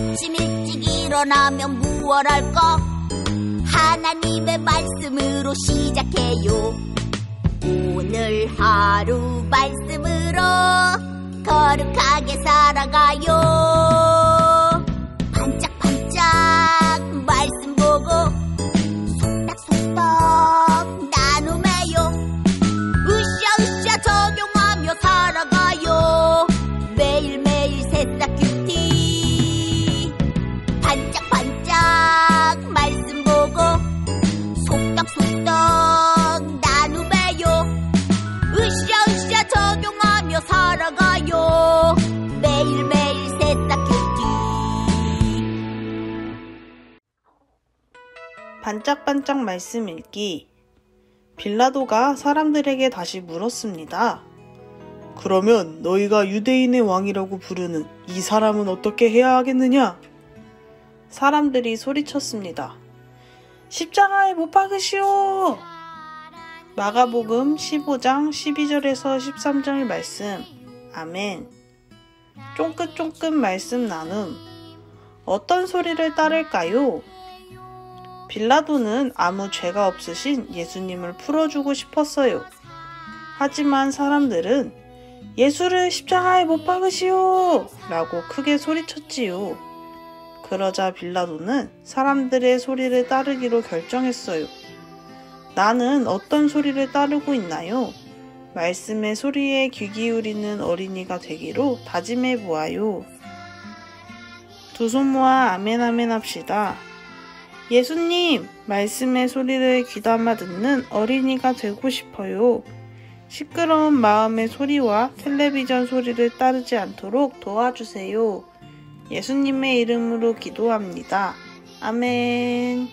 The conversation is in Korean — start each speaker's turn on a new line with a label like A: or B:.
A: 아침 일찍 일어나면 무얼 할까? 하나님의 말씀으로 시작해요. 오늘 하루 말씀으로 거룩하게 살아가요. 반짝반짝 말씀 보고 속닥속닥 나눔해요. 으쌰으쌰 적용하며 살아가요. 매일매일 새싹 큐티. 반짝반짝 말씀 보고 속닥속닥 나눔해요. 으쌰으쌰 적용하며 살아가요. 매일매일 새싹 큐티.
B: 반짝반짝 말씀 읽기. 빌라도가 사람들에게 다시 물었습니다. 그러면 너희가 유대인의 왕이라고 부르는 이 사람은 어떻게 해야 하겠느냐? 사람들이 소리쳤습니다. 십자가에 못 박으시오! 마가복음 15장 12절에서 13절 말씀. 아멘. 쫑긋쫑긋 말씀 나눔. 어떤 소리를 따를까요? 빌라도는 아무 죄가 없으신 예수님을 풀어주고 싶었어요. 하지만 사람들은 예수를 십자가에 못 박으시오! 라고 크게 소리쳤지요. 그러자 빌라도는 사람들의 소리를 따르기로 결정했어요. 나는 어떤 소리를 따르고 있나요? 말씀의 소리에 귀 기울이는 어린이가 되기로 다짐해 보아요. 두 손 모아 아멘 아멘 합시다. 예수님, 말씀의 소리를 귀담아 듣는 어린이가 되고 싶어요. 시끄러운 마음의 소리와 텔레비전 소리를 따르지 않도록 도와주세요. 예수님의 이름으로 기도합니다. 아멘.